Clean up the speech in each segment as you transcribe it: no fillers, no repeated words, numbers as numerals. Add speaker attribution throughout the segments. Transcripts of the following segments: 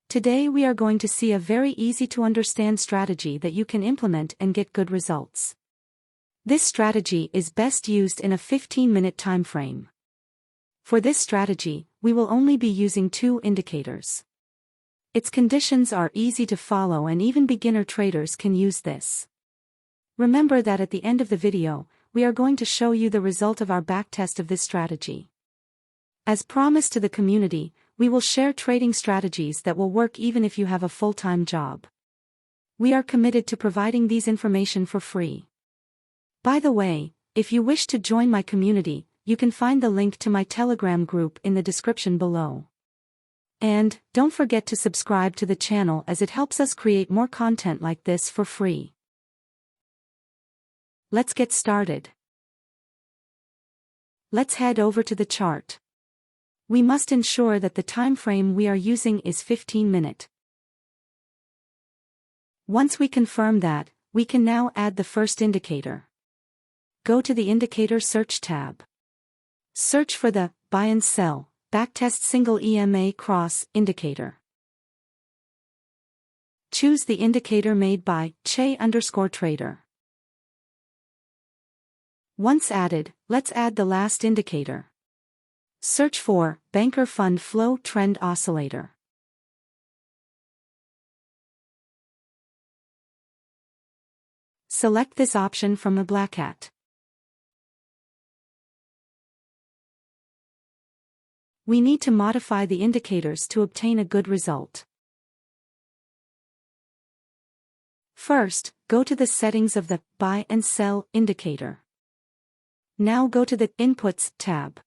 Speaker 1: Today we are going to see a very easy to understand strategy that you can implement and get good results. This strategy is best used in a 15-minute time frame. For this strategy, we will only be using 2 indicators. Its conditions are easy to follow and even beginner traders can use this. Remember that at the end of the video, we are going to show you the result of our backtest of this strategy. As promised to the community, we will share trading strategies that will work even if you have a full-time job. We are committed to providing these information for free. By the way, if you wish to join my community, you can find the link to my Telegram group in the description below. And, don't forget to subscribe to the channel as it helps us create more content like this for free. Let's get started. Let's head over to the chart. We must ensure that the time frame we are using is 15-minute. Once we confirm that, we can now add the first indicator. Go to the Indicator Search tab. Search for the Buy and Sell, Backtest Single EMA Cross indicator. Choose the indicator made by Che_Trader. Once added, let's add the last indicator. Search for Banker Fund Flow Trend Oscillator. Select this option from the black hat. We need to modify the indicators to obtain a good result. First, go to the settings of the Buy and Sell indicator. Now go to the Inputs tab.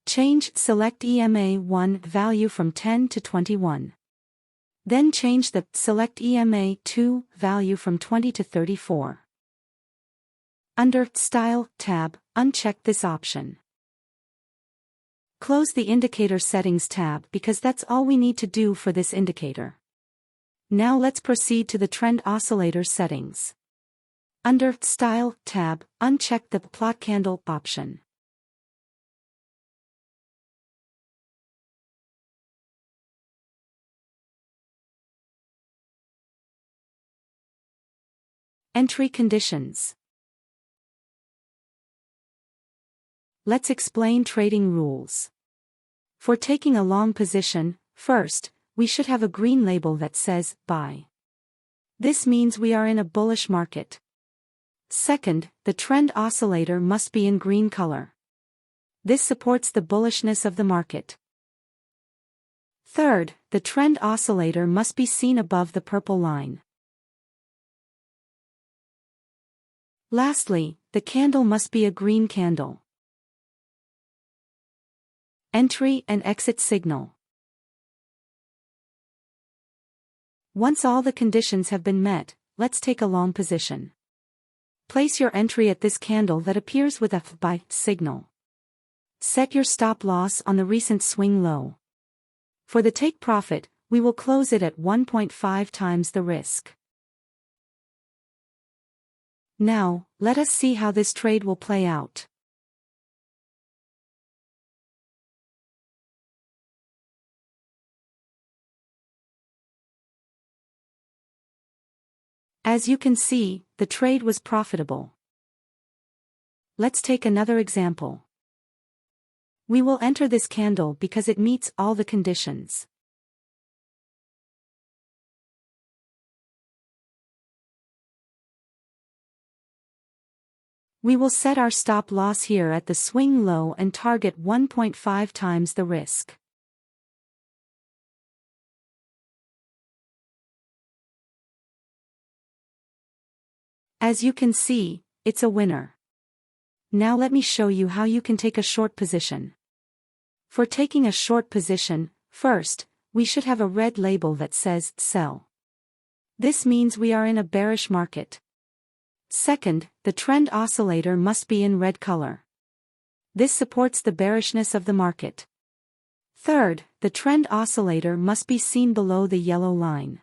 Speaker 1: Change Select EMA1 value from 10 to 21. Then change the Select EMA2 value from 20 to 34. Under Style tab, uncheck this option. Close the Indicator Settings tab because that's all we need to do for this indicator. Now let's proceed to the Trend Oscillator settings. Under Style tab, uncheck the Plot Candle option. Entry conditions. Let's explain trading rules. For taking a long position, first, we should have a green label that says Buy. This means we are in a bullish market. Second, the trend oscillator must be in green color. This supports the bullishness of the market. Third, the trend oscillator must be seen above the purple line. Lastly, the candle must be a green candle. Entry and exit signal. Once all the conditions have been met, let's take a long position. Place your entry at this candle that appears with a buy signal. Set your stop loss on the recent swing low. For the take profit, we will close it at 1.5 times the risk. Now, let us see how this trade will play out. As you can see, the trade was profitable. Let's take another example. We will enter this candle because it meets all the conditions. We will set our stop loss here at the swing low and target 1.5 times the risk. As you can see, it's a winner. Now let me show you how you can take a short position. For taking a short position, first, we should have a red label that says Sell. This means we are in a bearish market. Second, the trend oscillator must be in red color. This supports the bearishness of the market. Third, the trend oscillator must be seen below the yellow line.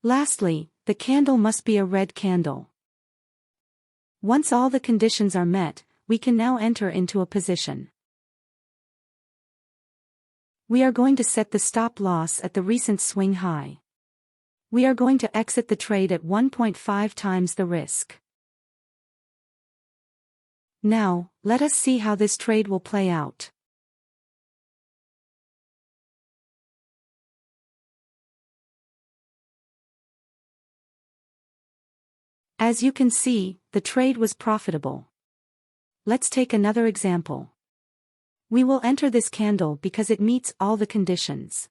Speaker 1: Lastly, the candle must be a red candle. Once all the conditions are met, we can now enter into a position. We are going to set the stop loss at the recent swing high. We are going to exit the trade at 1.5 times the risk. Now, let us see how this trade will play out. As you can see, the trade was profitable. Let's take another example. We will enter this candle because it meets all the conditions.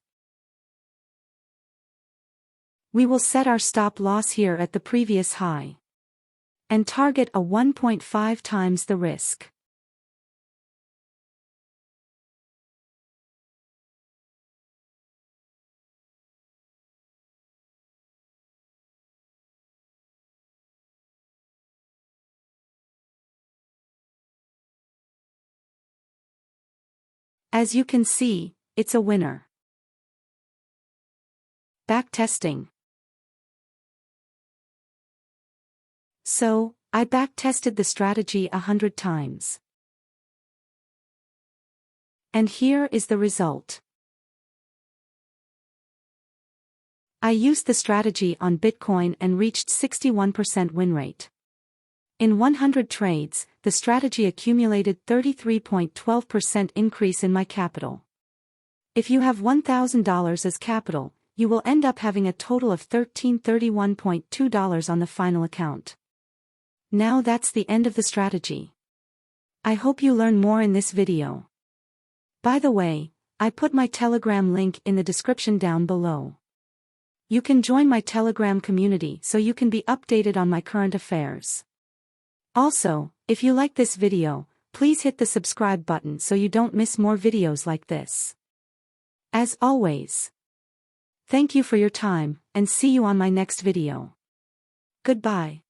Speaker 1: We will set our stop loss here at the previous high and target a 1.5 times the risk. As you can see, it's a winner. Backtesting. So, I backtested the strategy 100 times. And here is the result. I used the strategy on Bitcoin and reached 61% win rate. In 100 trades, the strategy accumulated 33.12% increase in my capital. If you have $1,000 as capital, you will end up having a total of $1,331.2 on the final account. Now that's the end of the strategy. I hope you learn more in this video. By the way, I put my Telegram link in the description down below. You can join my Telegram community so you can be updated on my current affairs. Also, if you like this video, please hit the subscribe button so you don't miss more videos like this. As always, thank you for your time, and see you on my next video. Goodbye.